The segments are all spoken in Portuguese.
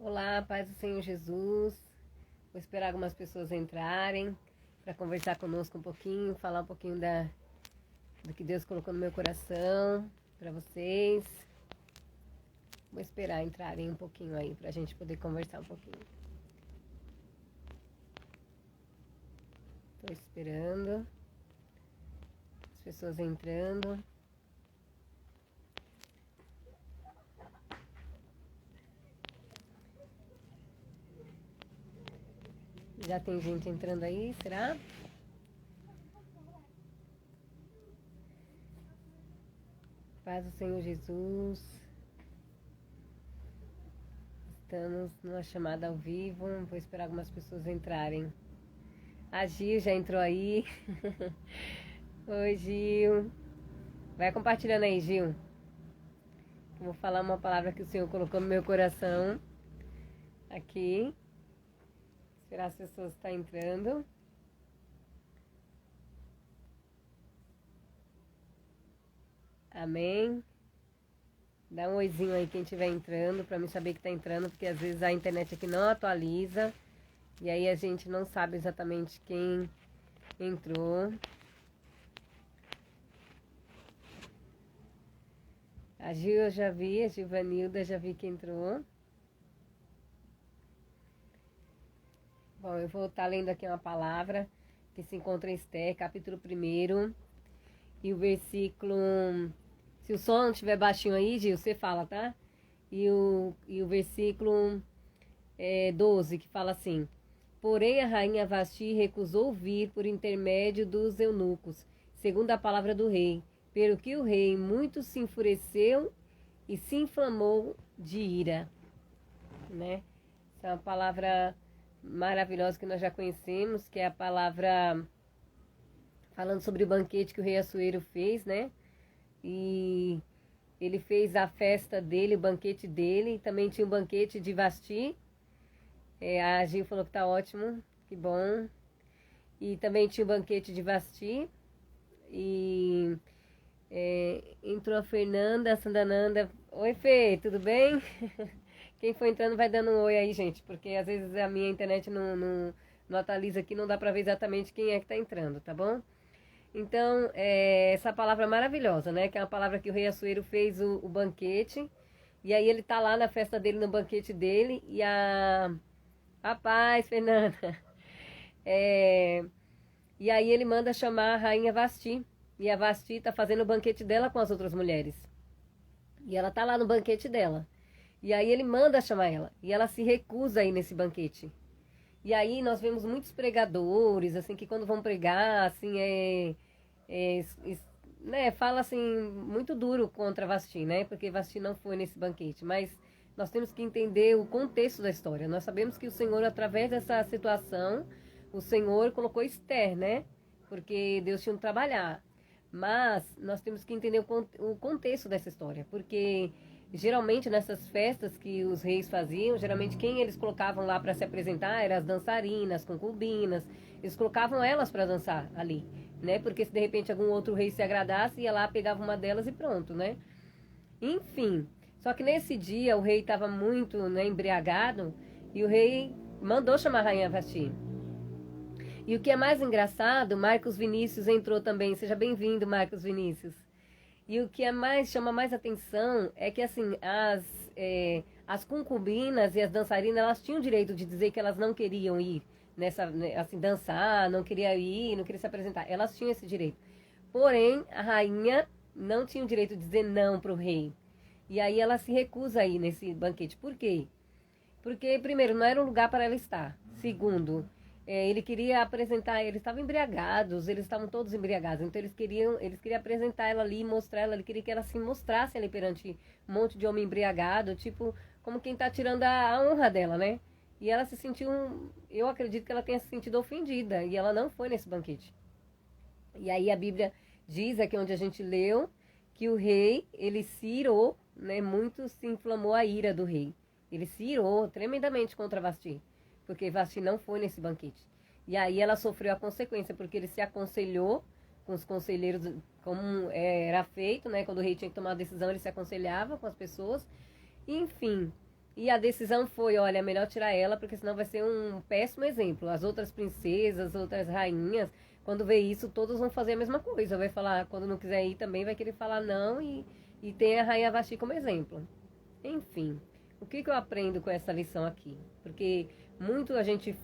Olá, paz do Senhor Jesus. Vou esperar algumas pessoas entrarem para conversar conosco um pouquinho, falar um pouquinho do que Deus colocou no meu coração para vocês. Vou esperar entrarem um pouquinho aí para a gente poder conversar um pouquinho. Estou esperando as pessoas entrando. Já tem gente entrando aí, será? Paz do Senhor Jesus. Estamos numa chamada ao vivo. Vou esperar algumas pessoas entrarem. A Gil já entrou aí. Oi, Gil. Vai compartilhando aí, Gil. Eu vou falar uma palavra que o Senhor colocou no meu coração. Aqui. Esperar as pessoas estar entrando. Amém. Dá um oizinho aí quem estiver entrando, para mim saber que está entrando, porque às vezes a internet aqui não atualiza. E aí a gente não sabe exatamente quem entrou. A Gil eu já vi, a Gilvanilda já vi que entrou. Bom, eu vou estar lendo aqui uma palavra que se encontra em Esther, capítulo 1. E o versículo... Se o som estiver baixinho aí, Gil, você fala, tá? E o versículo 12, que fala assim: Porém a rainha Vasti recusou vir por intermédio dos eunucos, segundo a palavra do rei, pelo que o rei muito se enfureceu e se inflamou de ira. Né? Essa é uma palavra maravilhosa que nós já conhecemos, que é a palavra falando sobre o banquete que o rei Assuero fez, né? E ele fez a festa dele, o banquete dele, e também tinha o banquete de Vasti. A Gil falou que tá ótimo, que bom. E também tinha o banquete de Vasti. E entrou a Fernanda, a Sandananda. Oi, Fê, tudo bem? Quem for entrando vai dando um oi aí, gente, porque às vezes a minha internet não atualiza aqui, não dá pra ver exatamente quem é que tá entrando, tá bom? Então, essa palavra maravilhosa, né? Que é uma palavra que o rei Assuero fez o banquete. E aí ele tá lá na festa dele, no banquete dele. E a paz, Fernanda. E aí ele manda chamar a rainha Vasti. E a Vasti tá fazendo o banquete dela com as outras mulheres. E ela tá lá no banquete dela. E aí ele manda chamar ela. E ela se recusa a ir nesse banquete. E aí nós vemos muitos pregadores, assim, que quando vão pregar, assim, né, fala assim, muito duro contra Vasti, né? Porque Vasti não foi nesse banquete. Mas nós temos que entender o contexto da história. Nós sabemos que o Senhor, através dessa situação, o Senhor colocou Esther, né? Porque Deus tinha que trabalhar. Mas nós temos que entender o contexto dessa história. Porque geralmente nessas festas que os reis faziam, geralmente quem eles colocavam lá para se apresentar eram as dançarinas, concubinas. Eles colocavam elas para dançar ali, né? Porque se de repente algum outro rei se agradasse, ia lá, pegava uma delas e pronto, né? Enfim, só que nesse dia o rei estava muito, né, embriagado e o rei mandou chamar a rainha Vasti. E o que é mais engraçado, Marcos Vinícius entrou também. Seja bem-vindo, Marcos Vinícius. E o que chama mais atenção é que assim, as concubinas e as dançarinas, elas tinham o direito de dizer que elas não queriam ir nessa, né, assim, dançar, não queria ir, não queria se apresentar. Elas tinham esse direito. Porém, a rainha não tinha o direito de dizer não para o rei. E aí ela se recusa a ir nesse banquete. Por quê? Porque, primeiro, não era um lugar para ela estar. Segundo, ele queria apresentar, eles estavam embriagados, eles estavam todos embriagados, então eles queriam apresentar ela ali, mostrar ela, ele queria que ela se mostrasse ali perante um monte de homem embriagado, tipo, como quem está tirando a honra dela, né? E ela se sentiu, eu acredito que ela tenha se sentido ofendida, e ela não foi nesse banquete. E aí a Bíblia diz, aqui onde a gente leu, que o rei, ele se irou, né? Muito se inflamou a ira do rei. Ele se irou tremendamente contra Vasti, porque Vasti não foi nesse banquete. E aí ela sofreu a consequência, porque ele se aconselhou com os conselheiros, como era feito, né? Quando o rei tinha que tomar uma decisão, ele se aconselhava com as pessoas. Enfim, E a decisão foi, olha, é melhor tirar ela, porque senão vai ser um péssimo exemplo. As outras princesas, outras rainhas, quando vê isso, todos vão fazer a mesma coisa. Vai falar, quando não quiser ir também, vai querer falar não e tem a rainha Vasti como exemplo. Enfim, o que eu aprendo com essa lição aqui? Porque muito a gente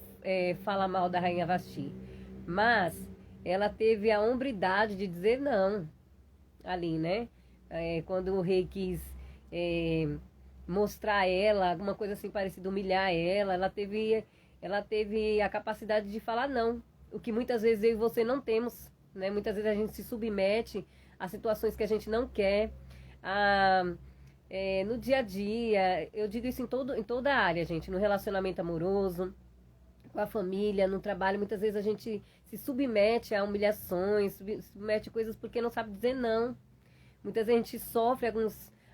fala mal da rainha Vasti, mas ela teve a hombridade de dizer não ali, né? Quando o rei quis mostrar ela, alguma coisa assim parecida, humilhar ela, ela teve a capacidade de falar não, o que muitas vezes eu e você não temos, né? Muitas vezes a gente se submete a situações que a gente não quer, no dia a dia, eu digo isso em toda a área, gente, no relacionamento amoroso, com a família, no trabalho, muitas vezes a gente se submete a humilhações, submete a coisas porque não sabe dizer não. Muitas vezes a gente sofre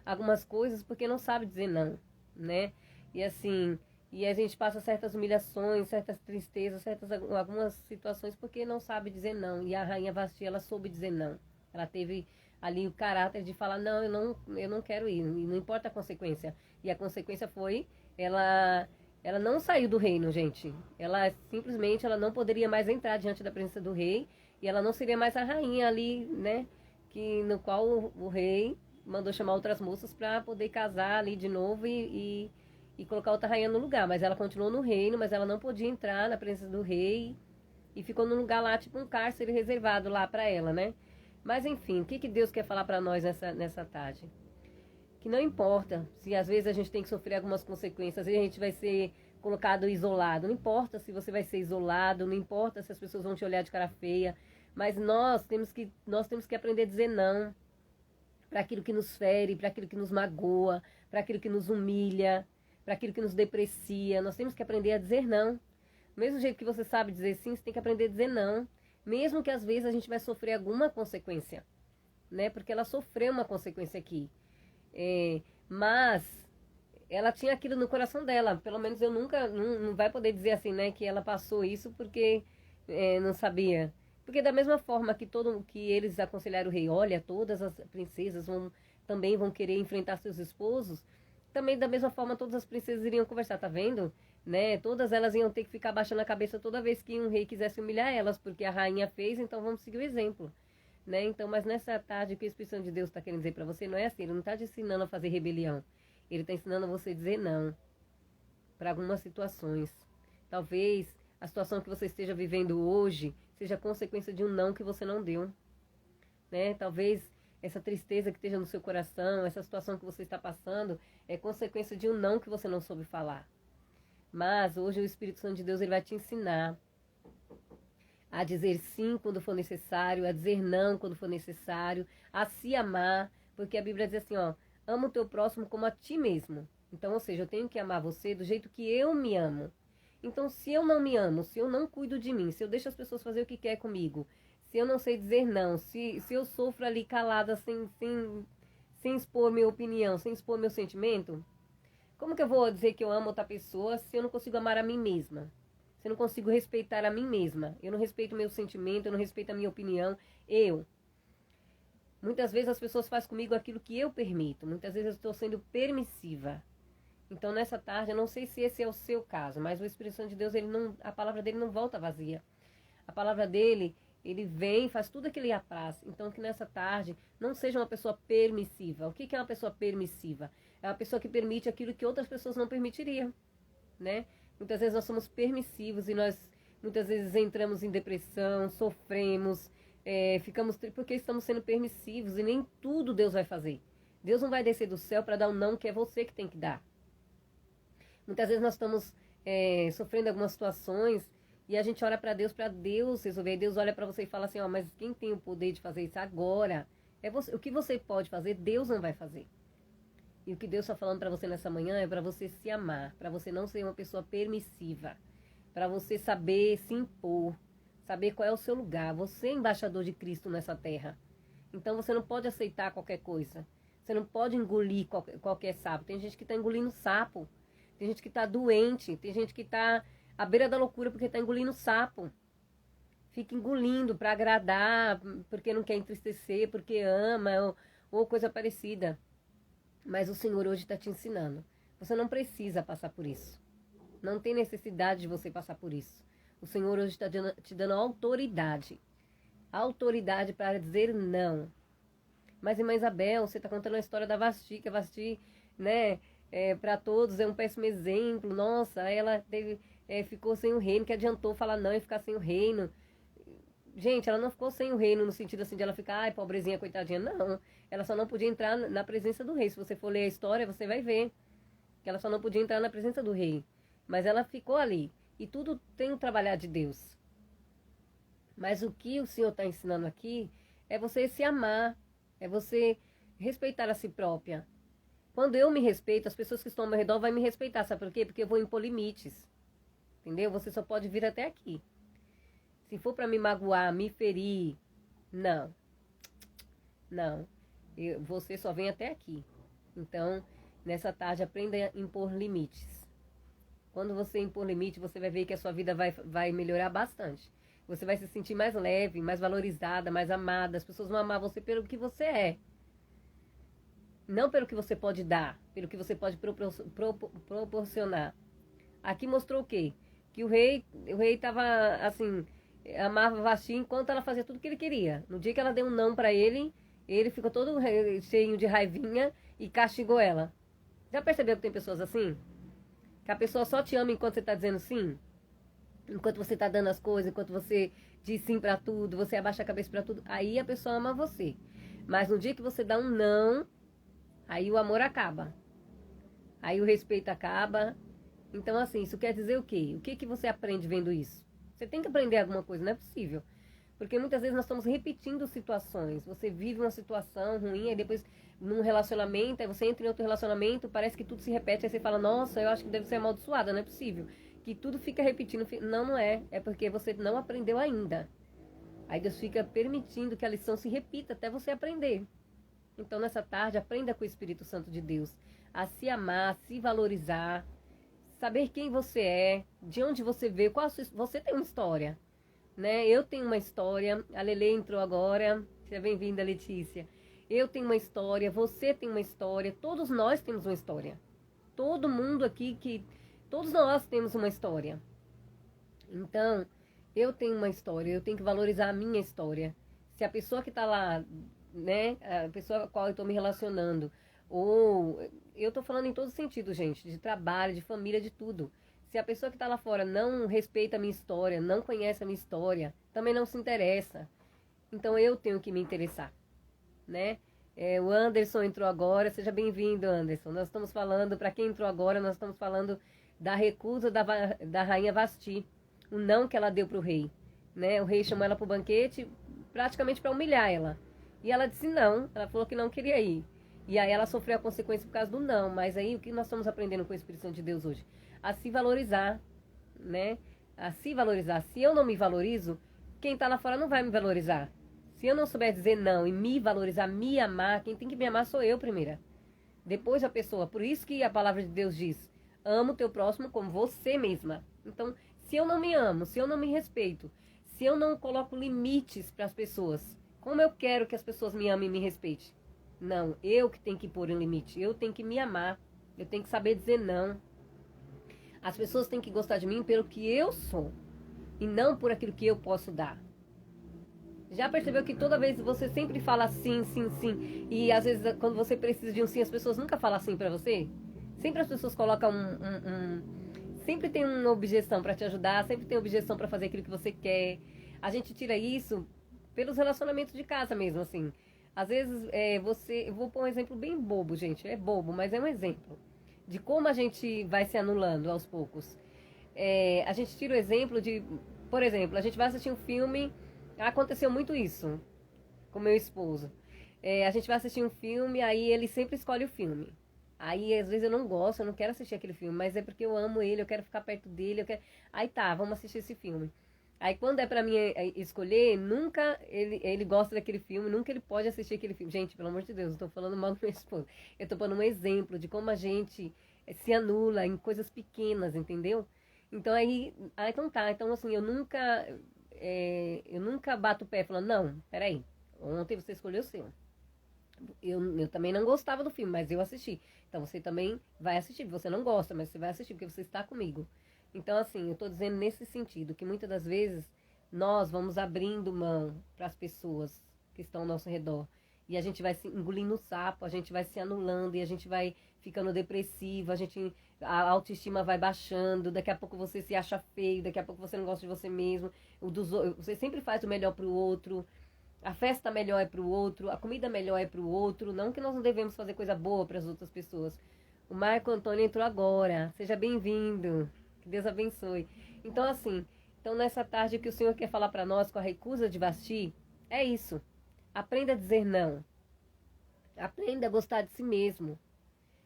algumas coisas porque não sabe dizer não, né? E assim, e a gente passa certas humilhações, certas tristezas, algumas situações porque não sabe dizer não. E a rainha Vasti, ela soube dizer não. Ela teve ali o caráter de falar, não, eu não quero ir, e não importa a consequência. E a consequência foi, ela não saiu do reino, gente. Ela simplesmente, ela não poderia mais entrar diante da presença do rei, e ela não seria mais a rainha ali, né? No qual o rei mandou chamar outras moças para poder casar ali de novo e colocar outra rainha no lugar. Mas ela continuou no reino, mas ela não podia entrar na presença do rei e ficou num lugar lá, tipo um cárcere reservado lá para ela, né? Mas enfim, o que Deus quer falar para nós nessa tarde? Que não importa se às vezes a gente tem que sofrer algumas consequências, às vezes a gente vai ser colocado isolado, não importa se você vai ser isolado, não importa se as pessoas vão te olhar de cara feia, mas nós temos que aprender a dizer não para aquilo que nos fere, para aquilo que nos magoa, para aquilo que nos humilha, para aquilo que nos deprecia. Nós temos que aprender a dizer não. Do mesmo jeito que você sabe dizer sim, você tem que aprender a dizer não, mesmo que às vezes a gente vai sofrer alguma consequência, né? Porque ela sofreu uma consequência aqui. Mas ela tinha aquilo no coração dela. Pelo menos eu nunca, não vai poder dizer assim, né? Que ela passou isso porque não sabia. Porque da mesma forma que eles aconselharam o rei, olha, todas as princesas também vão querer enfrentar seus esposos, também da mesma forma todas as princesas iriam conversar, tá vendo? Né? Todas elas iam ter que ficar baixando a cabeça toda vez que um rei quisesse humilhar elas, porque a rainha fez, então vamos seguir o exemplo. Né? Então, mas nessa tarde, o que o Espírito Santo de Deus está querendo dizer para você não é assim, ele não está te ensinando a fazer rebelião, ele está ensinando a você dizer não para algumas situações. Talvez a situação que você esteja vivendo hoje seja consequência de um não que você não deu, né? Talvez essa tristeza que esteja no seu coração, essa situação que você está passando, é consequência de um não que você não soube falar. Mas hoje o Espírito Santo de Deus ele vai te ensinar a dizer sim quando for necessário, a dizer não quando for necessário, a se amar, porque a Bíblia diz assim, ó, ama o teu próximo como a ti mesmo. Então, ou seja, eu tenho que amar você do jeito que eu me amo. Então, se eu não me amo, se eu não cuido de mim, se eu deixo as pessoas fazer o que quer comigo, se eu não sei dizer não, se eu sofro ali calada sem expor minha opinião, sem expor meu sentimento, como que eu vou dizer que eu amo outra pessoa se eu não consigo amar a mim mesma? Se eu não consigo respeitar a mim mesma? Eu não respeito o meu sentimento, eu não respeito a minha opinião. Muitas vezes as pessoas fazem comigo aquilo que eu permito. Muitas vezes eu estou sendo permissiva. Então, nessa tarde, eu não sei se esse é o seu caso, mas o Espírito Santo de Deus, a palavra dele não volta vazia. A palavra dele, ele vem, faz tudo aquilo que lhe apraz. Então, que nessa tarde, não seja uma pessoa permissiva. O que é uma pessoa permissiva? É uma pessoa que permite aquilo que outras pessoas não permitiriam, né? Muitas vezes nós somos permissivos e nós, muitas vezes, entramos em depressão, sofremos, ficamos tristes porque estamos sendo permissivos e nem tudo Deus vai fazer. Deus não vai descer do céu para dar um não que é você que tem que dar. Muitas vezes nós estamos sofrendo algumas situações e a gente olha para Deus resolver. E Deus olha para você e fala assim, ó, mas quem tem o poder de fazer isso agora é você. O que você pode fazer, Deus não vai fazer. E o que Deus está falando para você nessa manhã é para você se amar, para você não ser uma pessoa permissiva, para você saber se impor, saber qual é o seu lugar. Você é embaixador de Cristo nessa terra. Então você não pode aceitar qualquer coisa. Você não pode engolir qualquer sapo. Tem gente que está engolindo sapo. Tem gente que está doente, tem gente que está à beira da loucura porque está engolindo sapo. Fica engolindo para agradar, porque não quer entristecer, porque ama, ou coisa parecida. Mas o Senhor hoje está te ensinando. Você não precisa passar por isso. Não tem necessidade de você passar por isso. O Senhor hoje está te dando autoridade. Autoridade para dizer não. Mas, irmã Isabel, você está contando a história da Vasti, que a Vasti, né, para todos é um péssimo exemplo. Nossa, ela ficou sem o reino, que adiantou falar não e ficar sem o reino. Gente, ela não ficou sem o reino no sentido assim de ela ficar, ai, pobrezinha, coitadinha. Não, ela só não podia entrar na presença do rei. Se você for ler a história, você vai ver que ela só não podia entrar na presença do rei. Mas ela ficou ali. E tudo tem um trabalhar de Deus. Mas o que o Senhor está ensinando aqui é você se amar. É você respeitar a si própria. Quando eu me respeito, as pessoas que estão ao meu redor vão me respeitar. Sabe por quê? Porque eu vou impor limites. Entendeu? Você só pode vir até aqui. Se for para me magoar, me ferir, não. Não. Você só vem até aqui. Então, nessa tarde, aprenda a impor limites. Quando você impor limite, você vai ver que a sua vida vai melhorar bastante. Você vai se sentir mais leve, mais valorizada, mais amada. As pessoas vão amar você pelo que você é. Não pelo que você pode dar, pelo que você pode proporcionar. Aqui mostrou o quê? Que o rei estava assim, amava Vasti enquanto ela fazia tudo o que ele queria. No dia que ela deu um não para ele ficou todo cheio de raivinha e castigou ela. Já percebeu que tem pessoas assim? Que a pessoa só te ama enquanto você está dizendo sim? Enquanto você está dando as coisas, enquanto você diz sim para tudo, você abaixa a cabeça para tudo, aí a pessoa ama você. Mas no dia que você dá um não, aí o amor acaba. Aí o respeito acaba. Então, assim, isso quer dizer o quê? O que que você aprende vendo isso? Você tem que aprender alguma coisa, não é possível. Porque muitas vezes nós estamos repetindo situações. Você vive uma situação ruim, aí depois num relacionamento, aí você entra em outro relacionamento, parece que tudo se repete, aí você fala, nossa, eu acho que deve ser amaldiçoada, não é possível. Que tudo fica repetindo. Não, não é. É porque você não aprendeu ainda. Aí Deus fica permitindo que a lição se repita até você aprender. Então, nessa tarde, aprenda com o Espírito Santo de Deus a se amar, a se valorizar, saber quem você é, de onde você veio, você tem uma história, né? Eu tenho uma história, a Lele entrou agora, seja bem-vinda, Letícia. Eu tenho uma história, você tem uma história, todos nós temos uma história. Todo mundo aqui todos nós temos uma história. Então, eu tenho uma história, eu tenho que valorizar a minha história. Se a pessoa que está lá, né, a pessoa com a qual eu estou me relacionando, ou eu estou falando em todo sentido, gente, de trabalho, de família, de tudo. Se a pessoa que está lá fora não respeita a minha história, não conhece a minha história, também não se interessa. Então eu tenho que me interessar, né? O Anderson entrou agora, seja bem-vindo, Anderson. Nós estamos falando, para quem entrou agora, nós estamos falando da recusa da rainha Vasti, o não que ela deu para o rei, né? O rei chamou ela para o banquete praticamente para humilhar ela. E ela disse não, ela falou que não queria ir. E aí ela sofreu a consequência por causa do não. Mas aí o que nós estamos aprendendo com o Espírito Santo de Deus hoje? A se valorizar, né? A se valorizar. Se eu não me valorizo, quem está lá fora não vai me valorizar. Se eu não souber dizer não e me valorizar, me amar, quem tem que me amar sou eu primeiro. Depois a pessoa. Por isso que a palavra de Deus diz, ama o teu próximo como você mesma. Então, se eu não me amo, se eu não me respeito, se eu não coloco limites para as pessoas, como eu quero que as pessoas me amem e me respeitem? Não, eu que tenho que pôr um limite, eu tenho que me amar, eu tenho que saber dizer não. As pessoas têm que gostar de mim pelo que eu sou e não por aquilo que eu posso dar. Já percebeu que toda vez você sempre fala sim, sim, sim, e às vezes quando você precisa de um sim, as pessoas nunca falam sim pra você? Sempre as pessoas colocam sempre tem uma objeção pra te ajudar, sempre tem objeção pra fazer aquilo que você quer. A gente tira isso pelos relacionamentos de casa mesmo, assim. Às vezes eu vou pôr um exemplo bem bobo, gente, é bobo, mas é um exemplo de como a gente vai se anulando aos poucos. A gente tira o exemplo de, por exemplo, a gente vai assistir um filme. Aconteceu muito isso com meu esposo. A gente vai assistir um filme, aí ele sempre escolhe o filme. Aí às vezes eu não gosto, eu não quero assistir aquele filme, mas é porque eu amo ele, eu quero ficar perto dele, eu quero... Aí tá, vamos assistir esse filme. Aí quando é pra mim escolher, nunca ele gosta daquele filme, nunca ele pode assistir aquele filme. Gente, pelo amor de Deus, eu tô falando mal do meu esposo. Eu tô falando um exemplo de como a gente se anula em coisas pequenas, entendeu? Então então tá, então assim, eu nunca bato o pé falando, não, peraí, ontem você escolheu o seu. Eu também não gostava do filme, mas eu assisti. Então você também vai assistir. Você não gosta, mas você vai assistir, porque você está comigo. Então, assim, eu tô dizendo nesse sentido, que muitas das vezes nós vamos abrindo mão para as pessoas que estão ao nosso redor. E a gente vai se engolindo o sapo, a gente vai se anulando e a gente vai ficando depressivo, a autoestima vai baixando, daqui a pouco você se acha feio, daqui a pouco você não gosta de você mesmo, você sempre faz o melhor pro outro, a festa melhor é pro outro, a comida melhor é pro outro, não que nós não devemos fazer coisa boa para as outras pessoas. O Marco Antônio entrou agora, seja bem-vindo, que Deus abençoe. Então assim, nessa tarde o que o Senhor quer falar para nós com a recusa de Vasti é isso. Aprenda a dizer não. Aprenda a gostar de si mesmo.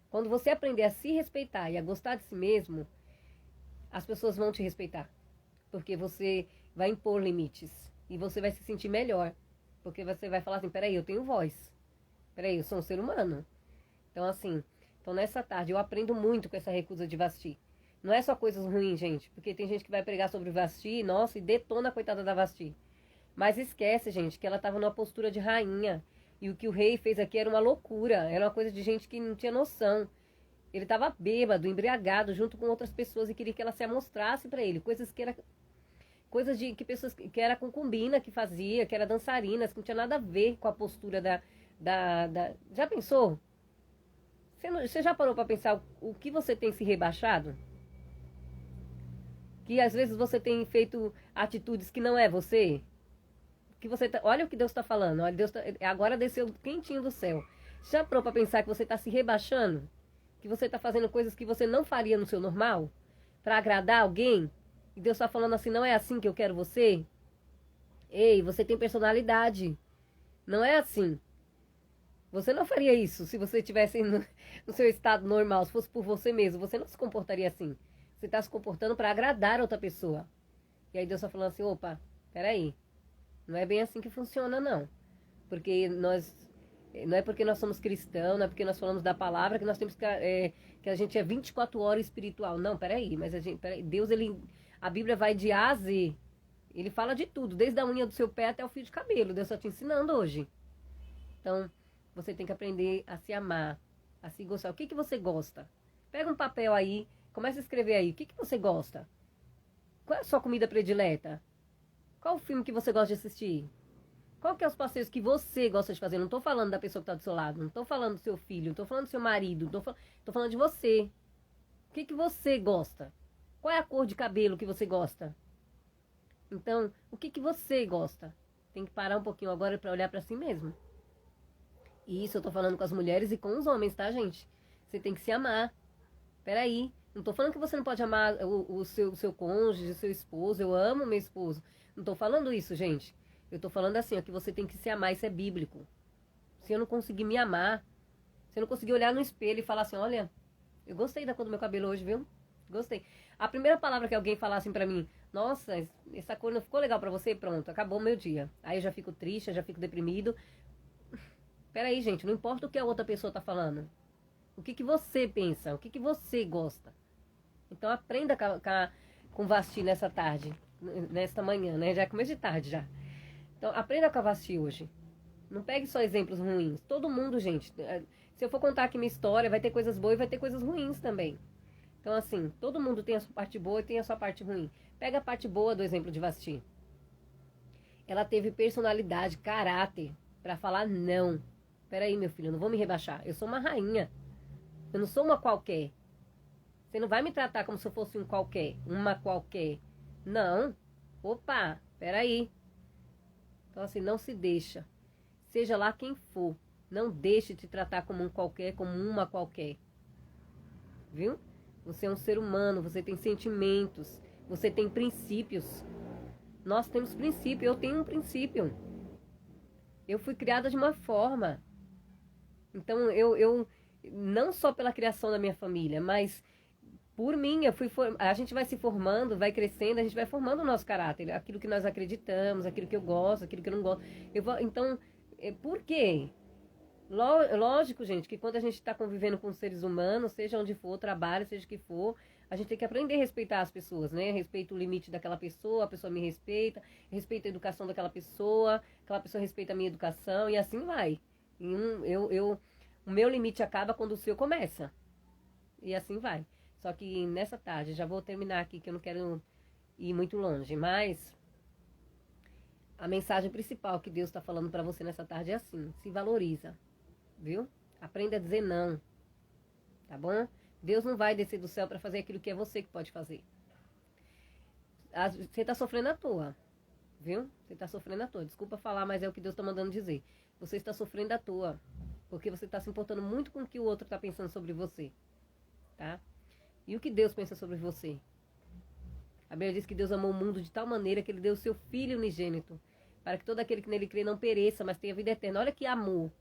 Quando você aprender a se respeitar e a gostar de si mesmo, as pessoas vão te respeitar. Porque você vai impor limites. E você vai se sentir melhor. Porque você vai falar assim, peraí, eu tenho voz. Peraí, eu sou um ser humano. Então assim, nessa tarde eu aprendo muito com essa recusa de Vasti. Não é só coisas ruins, gente. Porque tem gente que vai pregar sobre Vasti, nossa, e detona a coitada da Vasti. Mas esquece, gente, que ela estava numa postura de rainha. E o que o rei fez aqui era uma loucura. Era uma coisa de gente que não tinha noção. Ele estava bêbado, embriagado, junto com outras pessoas e queria que ela se amostrasse para ele. Coisas de que pessoas que era concubina que fazia, que era dançarinas, que não tinha nada a ver com a postura Já pensou? Você já parou para pensar o que você tem se rebaixado? Que às vezes você tem feito atitudes que não é você? Olha o que Deus está falando. Olha, agora desceu quentinho do céu. Já parou para pensar que você está se rebaixando? Que você está fazendo coisas que você não faria no seu normal? Para agradar alguém? E Deus está falando assim, não é assim que eu quero você? Ei, você tem personalidade. Não é assim. Você não faria isso se você estivesse no seu estado normal, se fosse por você mesmo. Você não se comportaria assim. Você está se comportando para agradar outra pessoa. E aí Deus está falando assim, opa, peraí. Não é bem assim que funciona, não. Porque não é porque nós somos cristãos, não é porque nós falamos da palavra que nós temos que a gente é 24 horas espiritual. Não, peraí, mas Deus, a Bíblia vai de A a Z. Ele fala de tudo, desde a unha do seu pé até o fio de cabelo. Deus está te ensinando hoje. Então, você tem que aprender a se amar, a se gostar. O que você gosta? Pega um papel aí, começa a escrever aí. O que você gosta? Qual é a sua comida predileta? Qual o filme que você gosta de assistir? Qual que é os passeios que você gosta de fazer? Não estou falando da pessoa que está do seu lado, não estou falando do seu filho, não estou falando do seu marido, tô falando de você. O que você gosta? Qual é a cor de cabelo que você gosta? Então, o que você gosta? Tem que parar um pouquinho agora para olhar para si mesmo. E isso eu estou falando com as mulheres e com os homens, tá, gente? Você tem que se amar. Peraí, não estou falando que você não pode amar o seu cônjuge, o seu esposo. Eu amo meu esposo. Não estou falando isso, gente. Eu estou falando assim, ó, que você tem que se amar, isso é bíblico. Se eu não conseguir me amar, se eu não conseguir olhar no espelho e falar assim, olha, eu gostei da cor do meu cabelo hoje, viu? Gostei. A primeira palavra que alguém falar assim pra mim, nossa, essa cor não ficou legal pra você, pronto, acabou o meu dia. Aí eu já fico triste, eu já fico deprimido. Peraí, gente, não importa o que a outra pessoa tá falando. O que você pensa, o que você gosta. Então aprenda com Vasti nessa tarde, nesta manhã, né? Já é começo de tarde já. Então aprenda com a Vasti hoje. Não pegue só exemplos ruins. Todo mundo, gente, se eu for contar aqui minha história, vai ter coisas boas e vai ter coisas ruins também. Então assim, todo mundo tem a sua parte boa e tem a sua parte ruim. Pega a parte boa do exemplo de Vasti. Ela teve personalidade, caráter, pra falar não. Peraí, meu filho, eu não vou me rebaixar. Eu sou uma rainha. Eu não sou uma qualquer. Você não vai me tratar como se eu fosse um qualquer. Uma qualquer. Não. Opa, peraí. Então assim, não se deixa. Seja lá quem for. Não deixe te tratar como um qualquer, como uma qualquer. Viu? Você é um ser humano, você tem sentimentos, você tem princípios. Nós temos princípio, eu tenho um princípio. Eu fui criada de uma forma. Então eu não só pela criação da minha família, mas por mim, a gente vai se formando, vai crescendo, a gente vai formando o nosso caráter, aquilo que nós acreditamos, aquilo que eu gosto, aquilo que eu não gosto. Então, por quê? Lógico, gente, que quando a gente está convivendo com seres humanos, seja onde for, trabalho, seja o que for, a gente tem que aprender a respeitar as pessoas, né? Respeito o limite daquela pessoa, a pessoa me respeita, respeito a educação daquela pessoa, aquela pessoa respeita a minha educação e assim vai. O meu limite acaba quando o seu começa. E assim vai. Só que nessa tarde, já vou terminar aqui, que eu não quero ir muito longe, mas a mensagem principal que Deus está falando para você nessa tarde é assim: se valoriza, viu? Aprenda a dizer não, tá bom? Deus não vai descer do céu para fazer aquilo que é você que pode fazer. Você está sofrendo à toa, viu? Você está sofrendo à toa. Desculpa falar, mas é o que Deus está mandando dizer. Você está sofrendo à toa, porque você está se importando muito com o que o outro está pensando sobre você, tá? E o que Deus pensa sobre você? A Bíblia diz que Deus amou o mundo de tal maneira que Ele deu o seu Filho unigênito, para que todo aquele que nele crê não pereça, mas tenha vida eterna. Olha que amor.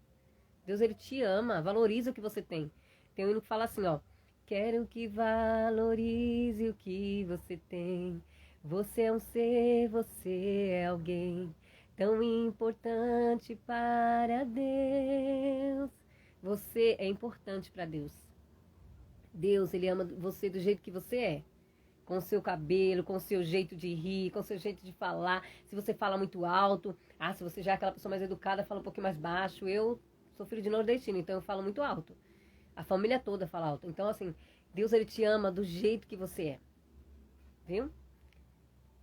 Deus, Ele te ama, valoriza o que você tem. Tem um hino que fala assim, ó: quero que valorize o que você tem. Você é um ser, você é alguém tão importante para Deus. Você é importante para Deus. Deus, Ele ama você do jeito que você é. Com o seu cabelo, com o seu jeito de rir, com o seu jeito de falar. Se você fala muito alto, se você já é aquela pessoa mais educada, fala um pouquinho mais baixo. Eu sou filho de nordestino, então eu falo muito alto. A família toda fala alto. Então, assim, Deus, Ele te ama do jeito que você é. Viu?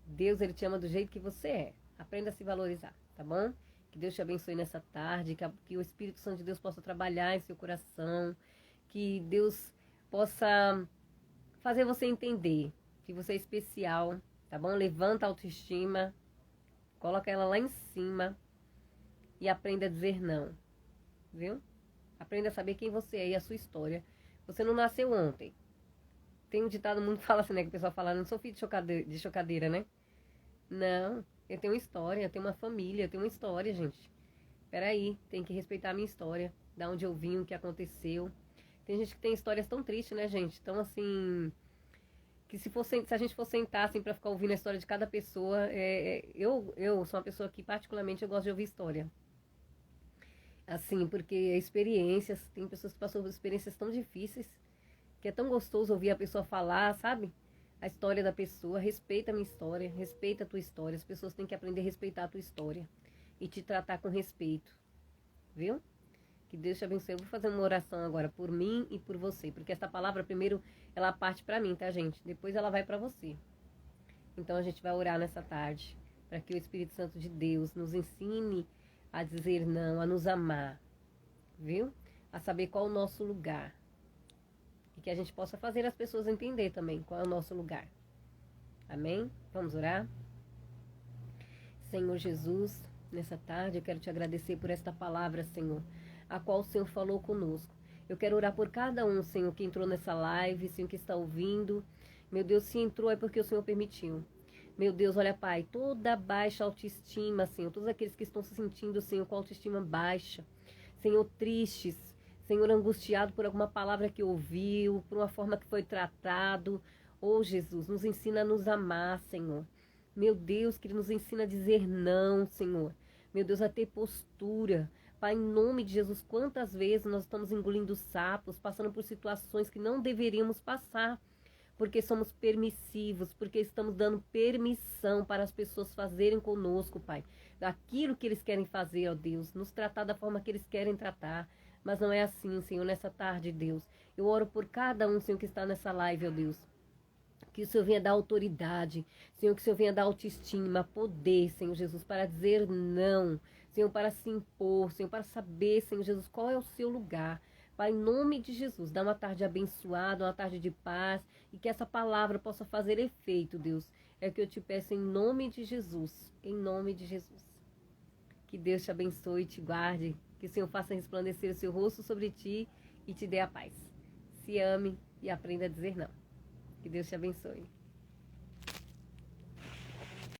Deus, Ele te ama do jeito que você é. Aprenda a se valorizar, tá bom? Que Deus te abençoe nessa tarde, que o Espírito Santo de Deus possa trabalhar em seu coração, que Deus possa fazer você entender que você é especial, tá bom? Levanta a autoestima, coloca ela lá em cima e aprenda a dizer não, viu? Aprenda a saber quem você é e a sua história. Você não nasceu ontem. Tem um ditado muito que fala assim, né? Que o pessoal fala: não sou filho de chocadeira, né? Não, eu tenho uma história, eu tenho uma família, eu tenho uma história, gente. Peraí, tem que respeitar a minha história, da onde eu vim, o que aconteceu. Tem gente que tem histórias tão tristes, né, gente? Então, assim, que se a gente for sentar, assim, pra ficar ouvindo a história de cada pessoa, eu sou uma pessoa que, particularmente, eu gosto de ouvir história. Assim, porque experiências, tem pessoas que passam por experiências tão difíceis, que é tão gostoso ouvir a pessoa falar, sabe? A história da pessoa. Respeita a minha história, respeita a tua história. As pessoas têm que aprender a respeitar a tua história e te tratar com respeito, viu? Que Deus te abençoe. Eu vou fazer uma oração agora por mim e por você, porque essa palavra primeiro ela parte para mim, tá, gente? Depois ela vai para você. Então a gente vai orar nessa tarde para que o Espírito Santo de Deus nos ensine a dizer não, a nos amar, viu? A saber qual é o nosso lugar. E que a gente possa fazer as pessoas entender também qual é o nosso lugar. Amém? Vamos orar? Senhor Jesus, nessa tarde eu quero te agradecer por esta palavra, Senhor, a qual o Senhor falou conosco. Eu quero orar por cada um, Senhor, que entrou nessa live, Senhor, que está ouvindo. Meu Deus, se entrou é porque o Senhor permitiu. Meu Deus, olha, Pai, toda baixa autoestima, Senhor, todos aqueles que estão se sentindo, Senhor, com autoestima baixa, Senhor, tristes, Senhor, angustiado por alguma palavra que ouviu, por uma forma que foi tratado. Oh, Jesus, nos ensina a nos amar, Senhor. Meu Deus, que Ele nos ensina a dizer não, Senhor. Meu Deus, a ter postura. Pai, em nome de Jesus, quantas vezes nós estamos engolindo sapos, passando por situações que não deveríamos passar, porque somos permissivos, porque estamos dando permissão para as pessoas fazerem conosco, Pai, daquilo que eles querem fazer, ó Deus, nos tratar da forma que eles querem tratar. Mas não é assim, Senhor, nessa tarde, Deus. Eu oro por cada um, Senhor, que está nessa live, ó Deus. Que o Senhor venha dar autoridade, Senhor, que o Senhor venha dar autoestima, poder, Senhor Jesus, para dizer não, Senhor, para se impor, Senhor, para saber, Senhor Jesus, qual é o seu lugar. Pai, em nome de Jesus, dá uma tarde abençoada, uma tarde de paz, e que essa palavra possa fazer efeito, Deus. É o que eu te peço em nome de Jesus, em nome de Jesus. Que Deus te abençoe e te guarde, que o Senhor faça resplandecer o seu rosto sobre ti e te dê a paz. Se ame e aprenda a dizer não. Que Deus te abençoe.